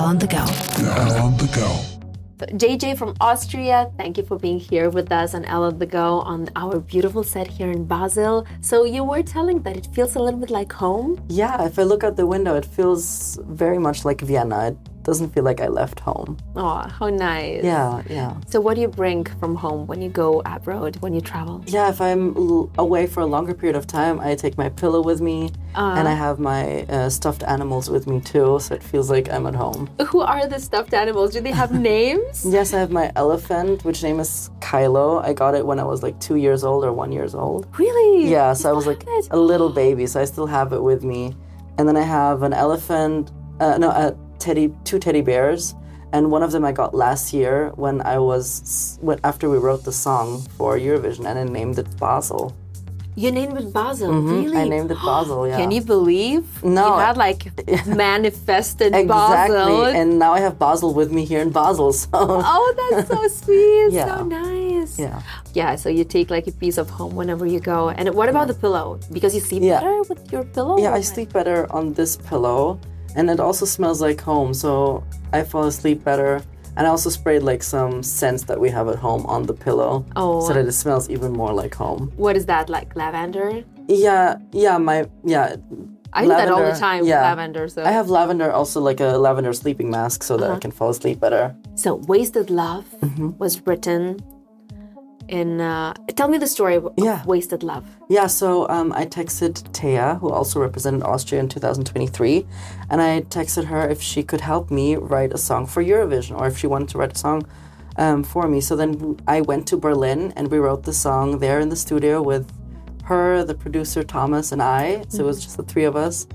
On The Go. Elle On The Go. JJ from Austria, thank you for being here with us on Elle On The Go on our beautiful set here in Basil. So you were telling that it feels a little bit like home? Yeah, if I look out the window, it feels very much like Vienna. It doesn't feel like I left home. Oh, how nice. Yeah. So what do you bring from home when you go abroad, when you travel? Yeah, if I'm away for a longer period of time, I take my pillow with me and I have my stuffed animals with me too, so it feels like I'm at home. Who are the stuffed animals? Do they have names? Yes, I have my elephant, which name is Kylo. I got it when I was like 2 years old or 1 year old. Really? Yeah, so I was like a little baby, so I still have it with me. And then I have an elephant, two teddy bears, and one of them I got last year after we wrote the song for Eurovision, and I named it Basil. You named it Basil, really? I named it Basil, yeah. Can you believe? No. You had like manifested exactly. Basil. And now I have Basil with me here in Basel, so... Oh, that's so sweet. Yeah. So nice. Yeah. Yeah, so you take like a piece of home whenever you go. And what about the pillow? Because you sleep better with your pillow? Yeah, I sleep better on this pillow. And it also smells like home, so I fall asleep better. And I also sprayed like some scents that we have at home on the pillow, so that it smells even more like home. What is that, like lavender? Yeah. I do that all the time with lavender. So I have lavender, also like a lavender sleeping mask, so that I can fall asleep better. So Wasted Love was written in... tell me the story of Wasted Love. Yeah, so I texted Teya, who also represented Austria in 2023, and I texted her if she could help me write a song for Eurovision, or if she wanted to write a song for me. So then I went to Berlin, and we wrote the song there in the studio with her, the producer Thomas, and I. So it was just the three of us.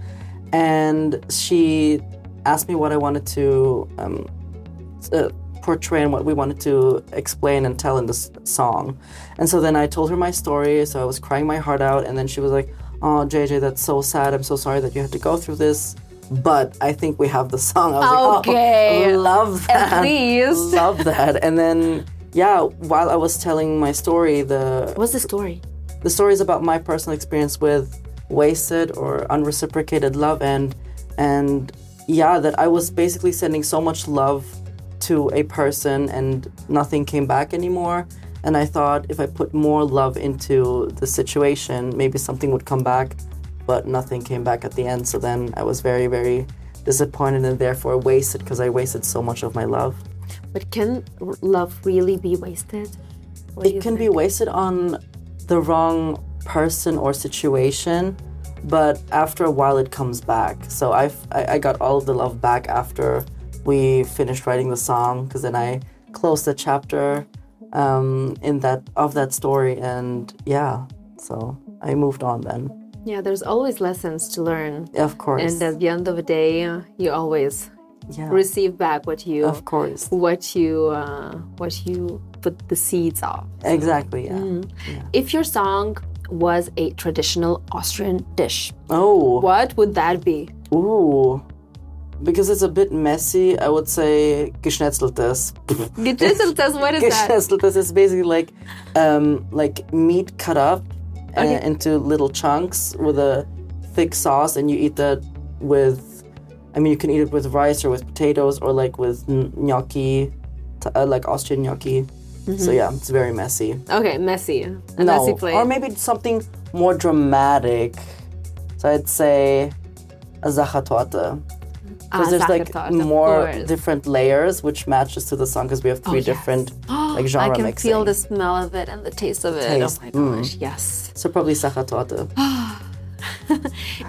And she asked me what I wanted to portray and what we wanted to explain and tell in this song. And so then I told her my story, so I was crying my heart out, and then she was like, "Oh, JJ, that's so sad. I'm so sorry that you had to go through this, but I think we have the song." I was like, "Oh, love that. At least. Love that." And then, while I was telling my story, What's the story? The story is about my personal experience with wasted or unreciprocated love, and that I was basically sending so much love to a person and nothing came back anymore. And I thought if I put more love into the situation, maybe something would come back, but nothing came back at the end. So then I was very, very disappointed and therefore wasted, because I wasted so much of my love. But can love really be wasted? It can be wasted on the wrong person or situation, but after a while it comes back. So I got all of the love back after we finished writing the song, because then I closed the chapter of that story, and so I moved on then. Yeah, there's always lessons to learn. Of course. And at the end of the day, you always receive back what you put the seeds of. Exactly, yeah. If your song was a traditional Austrian dish, what would that be? Ooh. Because it's a bit messy, I would say Geschnetzeltes. Geschnetzeltes, what is that? Geschnetzeltes is basically like meat cut up into little chunks with a thick sauce, and you eat that with, you can eat it with rice or with potatoes, or like with gnocchi, like Austrian gnocchi. So it's very messy. Okay, messy. Messy plate. Or maybe something more dramatic. So I'd say a Sachertorte. Because there's like more different layers, which matches to the song, because we have three different like genre mixing. I can feel the smell of it and the taste of it. Oh my gosh, yes. So probably Sachertorte.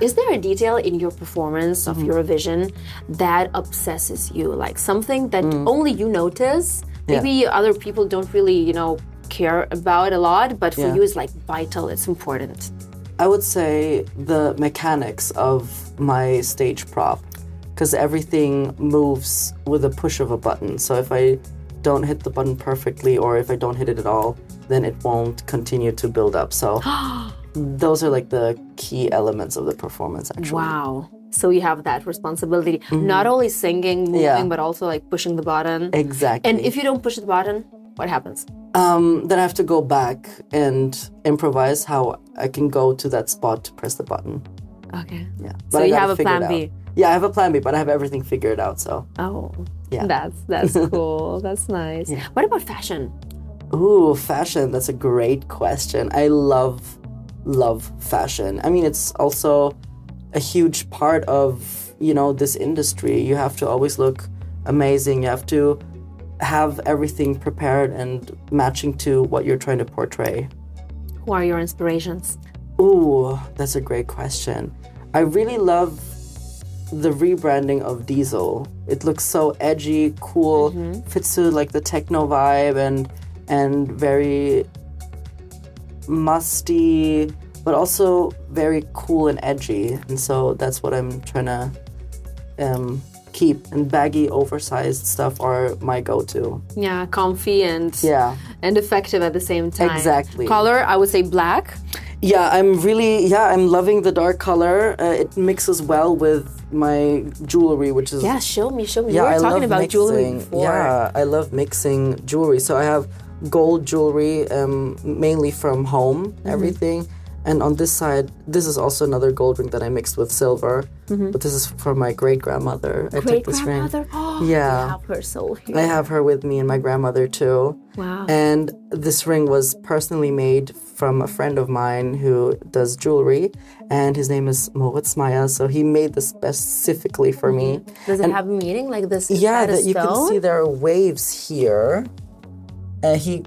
Is there a detail in your performance of Eurovision that obsesses you? Like something that only you notice? Maybe other people don't really, care about a lot, but for you it's like vital, it's important. I would say the mechanics of my stage prop. Because everything moves with a push of a button. So if I don't hit the button perfectly, or if I don't hit it at all, then it won't continue to build up. So those are like the key elements of the performance, actually. Wow. So you have that responsibility. Not only singing, moving, but also like pushing the button. Exactly. And if you don't push the button, what happens? Then I have to go back and improvise how I can go to that spot to press the button. Okay. Yeah. So you have a plan B. Yeah, I have a plan B, but I have everything figured out, so. Oh, yeah. That's cool. That's nice. Yeah. What about fashion? Ooh, fashion. That's a great question. I love fashion. I mean, it's also a huge part of, you know, this industry. You have to always look amazing. You have to have everything prepared and matching to what you're trying to portray. Who are your inspirations? Ooh, that's a great question. I really love the rebranding of Diesel. It looks so edgy, cool, fits to like the techno vibe and very musty, but also very cool and edgy. And so that's what I'm trying to keep. And baggy, oversized stuff are my go-to. Yeah, comfy and effective at the same time. Exactly. Color, I would say black. Yeah, I'm loving the dark color. It mixes well with my jewelry, which is... Yeah, show me. Yeah, we were talking about jewelry before. Yeah, I love mixing jewelry. So I have gold jewelry, mainly from home, everything. And on this side, this is also another gold ring that I mixed with silver. But this is from my great-grandmother. I took this ring. Oh, yeah. You have her soul here. I have her with me and my grandmother too. Wow. And this ring was personally made from a friend of mine who does jewelry. And his name is Moritz Meyer. So he made this specifically for me. Does it have a meaning like this? Yeah, that you can see there are waves here. And he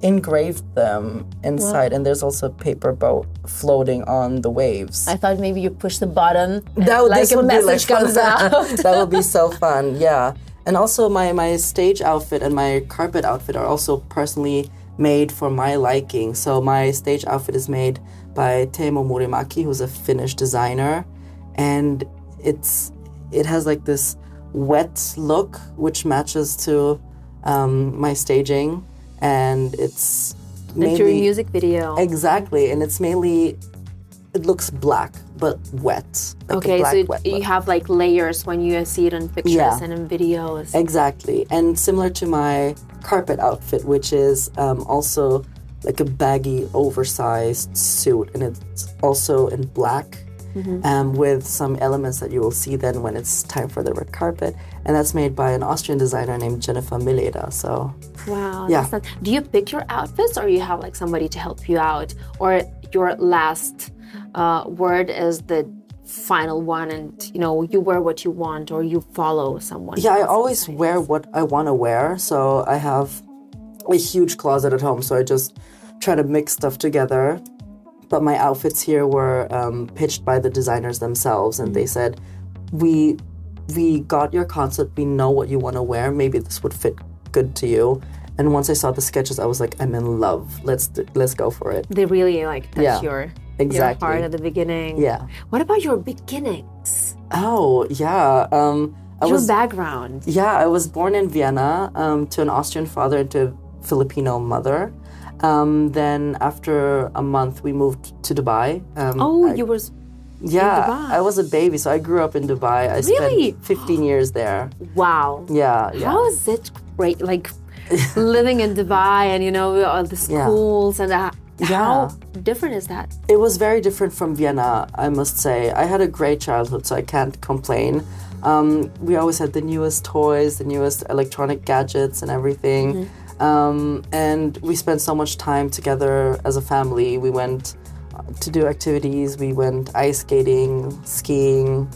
engraved them inside, and there's also a paper boat floating on the waves. I thought maybe you push the button and this a would message be comes out. That would be so fun, yeah. And also my stage outfit and my carpet outfit are also personally made for my liking. So my stage outfit is made by Teemu Murimaki, who's a Finnish designer, and it has like this wet look which matches to my staging. And it's mainly... your music video. Exactly. And it's mainly... It looks black, but wet. Like okay, black, so wet you look. have like layers when you see it in pictures and in videos. Exactly. And similar to my carpet outfit, which is also like a baggy, oversized suit. And it's also in black. With some elements that you will see then when it's time for the red carpet. And that's made by an Austrian designer named Tave Myliu. So, wow. Yeah. That's do you pick your outfits or you have like somebody to help you out? Or your last word is the final one and, you know, you wear what you want or you follow someone? Yeah, I always wear what I want to wear. So I have a huge closet at home. So I just try to mix stuff together. But my outfits here were pitched by the designers themselves, and they said, "We got your concept. We know what you want to wear. Maybe this would fit good to you." And once I saw the sketches, I was like, "I'm in love. Let's go for it." They really like touch your heart at the beginning. Yeah. What about your beginnings? Oh yeah. Your background. Yeah, I was born in Vienna to an Austrian father and to a Filipino mother. Then after a month, we moved to Dubai. You were in Dubai. I was a baby, so I grew up in Dubai. I spent 15 years there. Wow. Yeah. How is it great, like living in Dubai and, you know, all the schools and how different is that? It was very different from Vienna, I must say. I had a great childhood, so I can't complain. We always had the newest toys, the newest electronic gadgets and everything. And we spent so much time together as a family. We went to do activities. We went ice skating, skiing,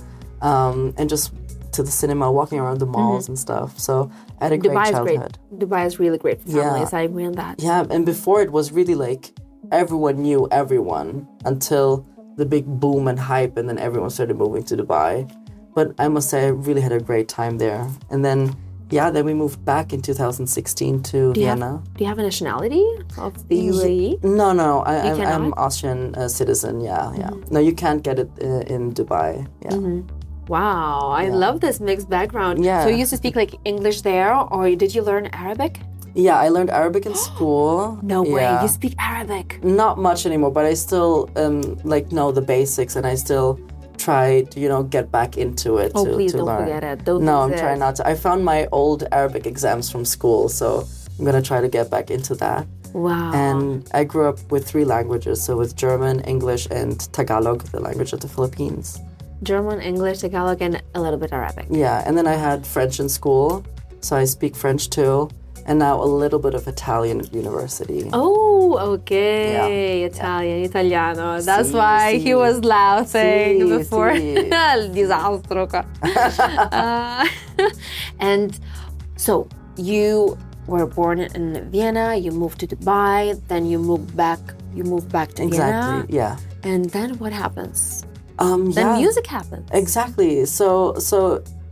and just to the cinema, walking around the malls and stuff. So I had a great childhood. Dubai is really great for families. I agree on that. Yeah, and before it was really like everyone knew everyone until the big boom and hype, and then everyone started moving to Dubai. But I must say I really had a great time there. And then then we moved back in 2016 to Vienna. Do you have a nationality of the UAE? No. I'm Austrian citizen, No, you can't get it in Dubai, Wow, I love this mixed background. Yeah. So you used to speak like English there, or did you learn Arabic? Yeah, I learned Arabic in school. No way, you speak Arabic? Not much anymore, but I still know the basics, and I still try to, get back into it to please don't learn. Forget it. I'm trying not to. I found my old Arabic exams from school, so I'm going to try to get back into that. Wow. And I grew up with 3 languages, so with German, English, and Tagalog, the language of the Philippines. German, English, Tagalog, and a little bit Arabic. Yeah, and then I had French in school, so I speak French too, and now a little bit of Italian at university. Oh, okay. Italian, Italiano. That's why he was laughing before. Il disastro. And so you were born in Vienna, you moved to Dubai, then you moved back to Vienna. Exactly, yeah. And then what happens? Then music happens. Exactly. So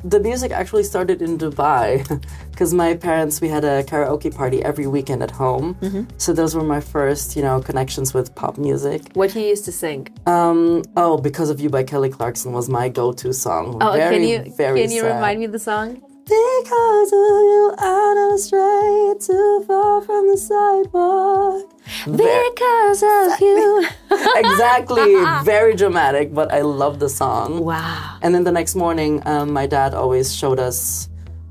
the music actually started in Dubai because my parents, we had a karaoke party every weekend at home. Mm-hmm. So those were my first, connections with pop music. What you used to sing? Because of You by Kelly Clarkson was my go-to song. Oh, can you remind me the song? Because of you, I don't stray too far from the sidewalk. Because of you. Exactly. Very dramatic, but I love the song. Wow. And then the next morning, my dad always showed us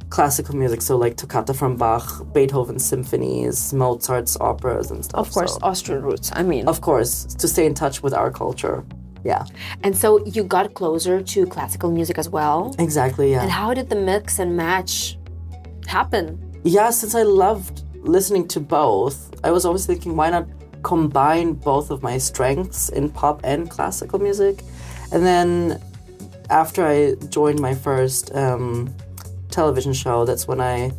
classical music, so like Toccata from Bach, Beethoven's symphonies, Mozart's operas and stuff. Of course, Austrian roots, Of course, to stay in touch with our culture. Yeah. And so you got closer to classical music as well? Exactly, yeah. And how did the mix and match happen? Yeah, since I loved listening to both, I was always thinking, why not combine both of my strengths in pop and classical music? And then after I joined my first television show, that's when I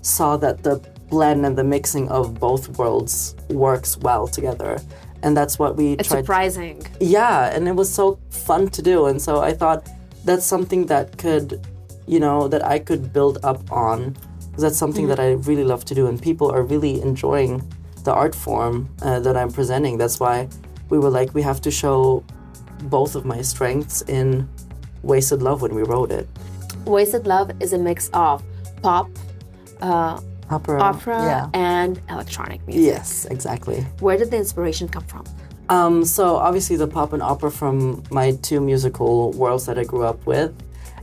saw that the blend and the mixing of both worlds works well together. And that's what we tried. It's surprising. Yeah, and it was so fun to do. And so I thought that's something that could, that I could build up on. Because that's something that I really love to do. And people are really enjoying the art form that I'm presenting. That's why we were like, we have to show both of my strengths in Wasted Love when we wrote it. Wasted Love is a mix of pop, opera and electronic music. Yes, exactly. Where did the inspiration come from? So obviously the pop and opera from my two musical worlds that I grew up with.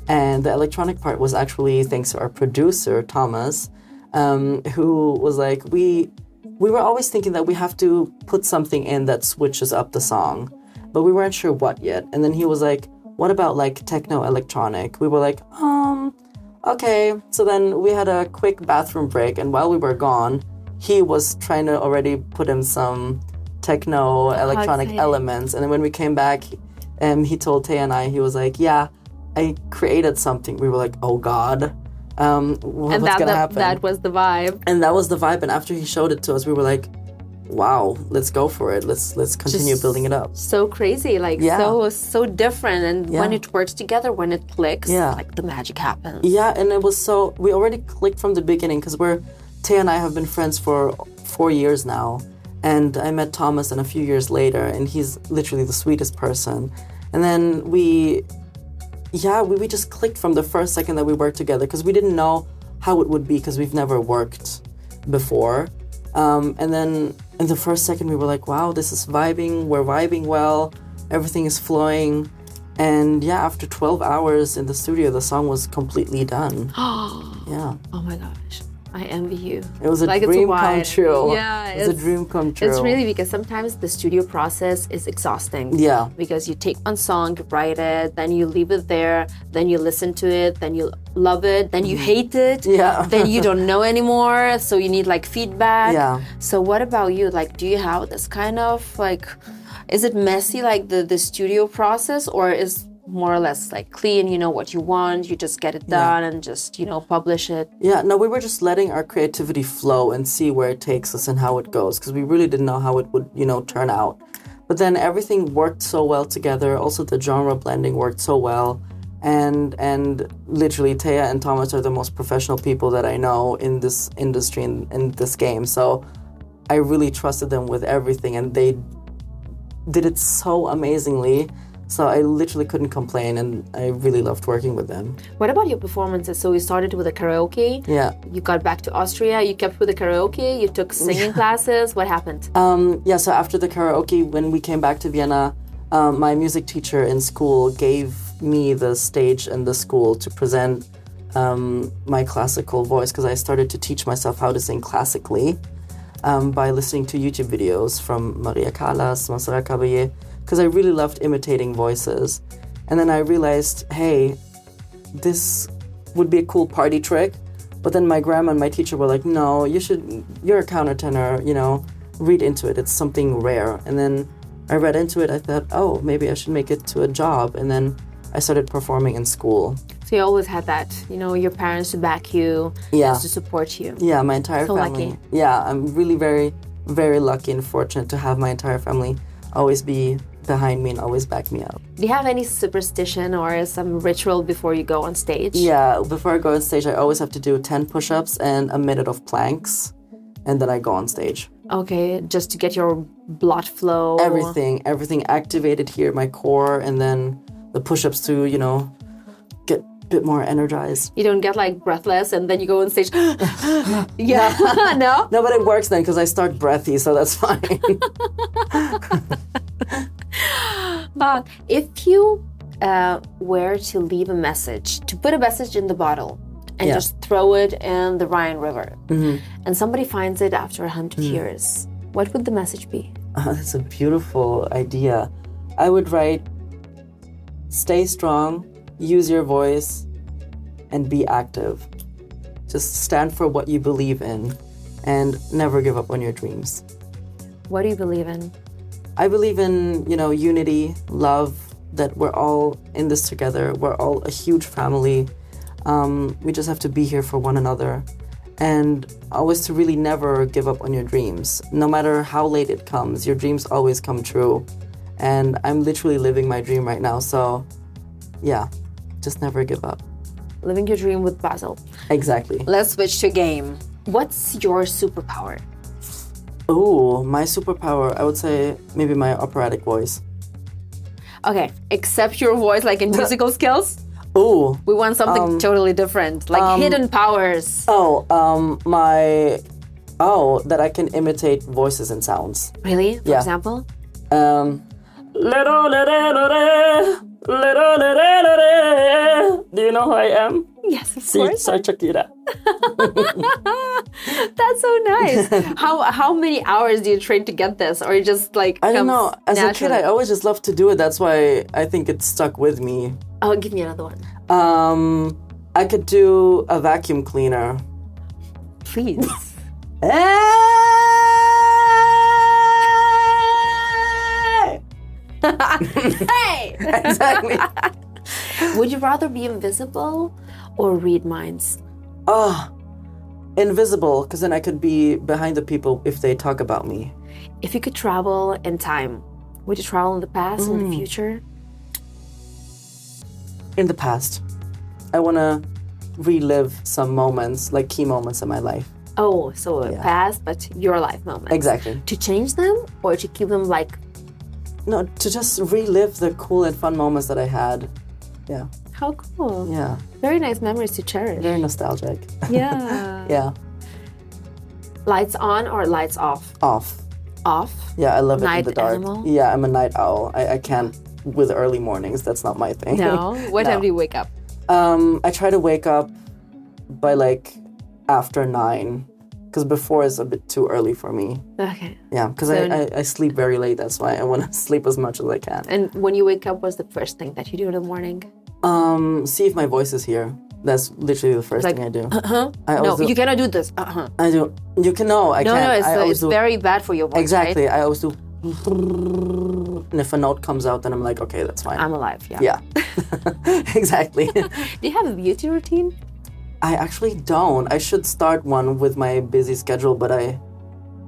And the electronic part was actually thanks to our producer, Thomas, who was like, we were always thinking that we have to put something in that switches up the song, but we weren't sure what yet. And then he was like, what about like techno electronic? We were like, okay. So then we had a quick bathroom break, and while we were gone, he was trying to already put in some techno electronic elements. And then when we came back, he told Teya and I, he was like, yeah, I created something. We were like, oh God, what's gonna happen? That was the vibe. And that was the vibe. And after he showed it to us, we were like, wow, let's go for it. Let's continue building it up. So crazy, so different. And when it works together, when it clicks, like the magic happens. Yeah, and it was we already clicked from the beginning because Teya and I have been friends for 4 years now. And I met Thomas a few years later, and he's literally the sweetest person. And then we just clicked from the first second that we worked together because we didn't know how it would be because we've never worked before. And then in the first second we were like, wow, this is vibing, we're vibing well, everything is flowing. And after 12 hours in the studio, the song was completely done. Yeah. Oh my gosh. I envy you. It was a dream come true. Yeah, it was a dream come true. It's really because sometimes the studio process is exhausting. Yeah. Because you take one song, you write it, then you leave it there, then you listen to it, then you love it, then you hate it, then you don't know anymore, so you need like feedback. Yeah. So what about you? Like, do you have this kind of like, is it messy like the studio process, or is more or less like clean, you know what you want, you just get it done and just, publish it? Yeah, no, we were just letting our creativity flow and see where it takes us and how it goes, because we really didn't know how it would, turn out. But then everything worked so well together. Also, the genre blending worked so well. And literally, Teya and Thomas are the most professional people that I know in this industry, in this game. So I really trusted them with everything, and they did it so amazingly. So I literally couldn't complain, and I really loved working with them. What about your performances? So you started with a karaoke. Yeah. You got back to Austria. You kept with the karaoke. You took singing classes. What happened? So after the karaoke, when we came back to Vienna, my music teacher in school gave me the stage in the school to present my classical voice, because I started to teach myself how to sing classically by listening to YouTube videos from Mariah Carey, because I really loved imitating voices. And then I realized, hey, this would be a cool party trick. But then my grandma and my teacher were like, no, you're a countertenor, you know, read into it. It's something rare. And then I read into it. I thought, oh, maybe I should make it to a job. And then I started performing in school. So you always had that, you know, your parents to back you, to support you. Yeah, my entire so family. Lucky. Yeah, I'm really very, very lucky and fortunate to have my entire family always be behind me and always back me up. Do you have any superstition or some ritual before you go on stage? Yeah, before I go on stage, I always have to do 10 push-ups and a minute of planks, and then I go on stage. Okay, just to get your blood flow. Everything activated here, my core, and then the push-ups to, you know, get a bit more energized. You don't get like breathless and then you go on stage. Yeah, no? No, but it works then because I start breathy, so that's fine. But if you were to leave a message, to put a message in the bottle and just throw it in the Rhine River, and somebody finds it after 100 years, what would the message be? That's a beautiful idea. I would write, stay strong, use your voice, and be active. Just stand for what you believe in and never give up on your dreams. What do you believe in? I believe in, you know, unity, love, that we're all in this together. We're all a huge family. We just have to be here for one another. And always to really never give up on your dreams. No matter how late it comes, your dreams always come true. And I'm literally living my dream right now. So, yeah, just never give up. Living your dream with Basil. Exactly. Let's switch to game. What's your superpower? Ooh, my superpower, I would say maybe my operatic voice. Okay, except your voice, like in musical skills? Ooh. We want something totally different, like hidden powers. That I can imitate voices and sounds. Really? For example? Do you know who I am? Yes, of course. Sachertorte. That's so nice. How many hours do you train to get this? Or you just like I don't know. As naturally? a kid, I always just loved to do it. That's why I think it stuck with me. Oh, give me another one. I could do a vacuum cleaner. Please. Hey! Exactly. Would you rather be invisible or read minds? Invisible, because then I could be behind the people if they talk about me. If you could travel in time, would you travel in the past and the future? In the past. I want to relive some moments, like key moments in my life. Oh, so past, but your life moments. Exactly. To change them or to keep them like... No, to just relive the cool and fun moments that I had. Yeah. How cool. Yeah. Very nice memories to cherish. Very nostalgic. Yeah. Yeah. Lights on or lights off? Off. Off? Yeah, I love it in the dark. Animal? Yeah, I'm a night owl. I can't with early mornings. That's not my thing. No? What time do you wake up? I try to wake up by like after 9. Because before is a bit too early for me. Okay. Yeah, because I sleep very late. That's why I want to sleep as much as I can. And when you wake up, what's the first thing that you do in the morning? See if my voice is here. That's literally the first thing I do. No, you cannot do this. I do. You can know. I can't. It's very bad for your voice. Exactly. Right? I always do. And if a note comes out, then I'm like, okay, that's fine. I'm alive. Yeah. Yeah. Exactly. Do you have a beauty routine? I actually don't. I should start one with my busy schedule, but I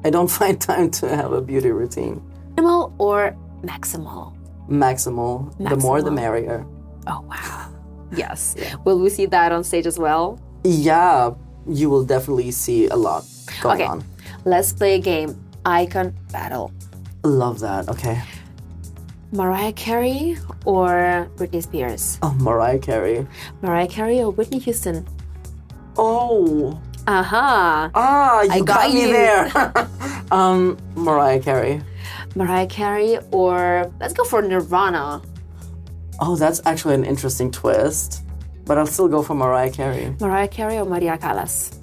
don't find time to have a beauty routine. Minimal or maximal? Maximal. The more, the merrier. Oh, wow. Yes. Yeah. Will we see that on stage as well? Yeah, you will definitely see a lot going on. Let's play a game. Icon battle. Love that. Okay. Mariah Carey or Britney Spears? Oh, Mariah Carey. Mariah Carey or Whitney Houston? Oh. Uh-huh. You got me there. Mariah Carey. Mariah Carey or let's go for Nirvana. Oh, that's actually an interesting twist. But I'll still go for Mariah Carey. Mariah Carey or Maria Callas?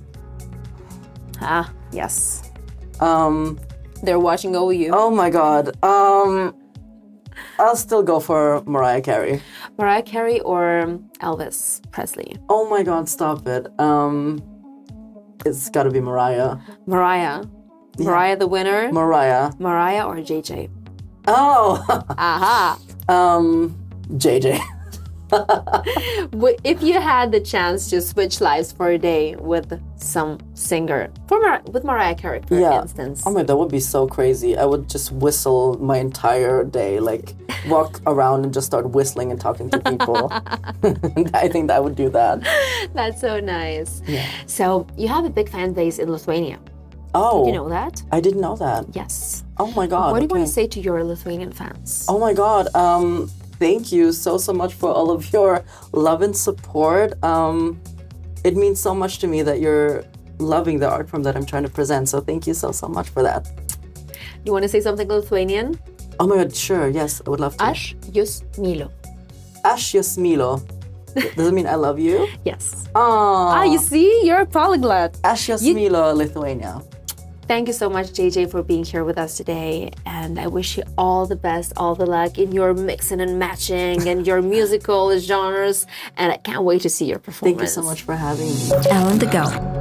Yes. They're watching over you. Oh my God. I'll still go for Mariah Carey. Mariah Carey or Elvis Presley? Oh my God, stop it. It's got to be Mariah. Mariah. Yeah. Mariah the winner? Mariah. Mariah or JJ? Oh. Aha. JJ. If you had the chance to switch lives for a day with some singer, with Mariah Carey, for instance. Oh my, that would be so crazy. I would just whistle my entire day, like walk around and just start whistling and talking to people. I think that I would do that. That's so nice. Yeah. So you have a big fan base in Lithuania. Oh. Did you know that? I didn't know that. Yes. Oh my God. What do you want to say to your Lithuanian fans? Oh my God. Thank you so much for all of your love and support. It means so much to me that you're loving the art form that I'm trying to present. So thank you so much for that. You want to say something Lithuanian? Oh my God, sure. Yes, I would love to. Aš jus myliu. Aš jus myliu. Does it mean I love you? Yes. Oh. You see? You're a polyglot. Aš jus myliu, Lithuania. Thank you so much, JJ, for being here with us today. And I wish you all the best, all the luck in your mixing and matching and your musical genres. And I can't wait to see your performance. Thank you so much for having me. Elle On The Go.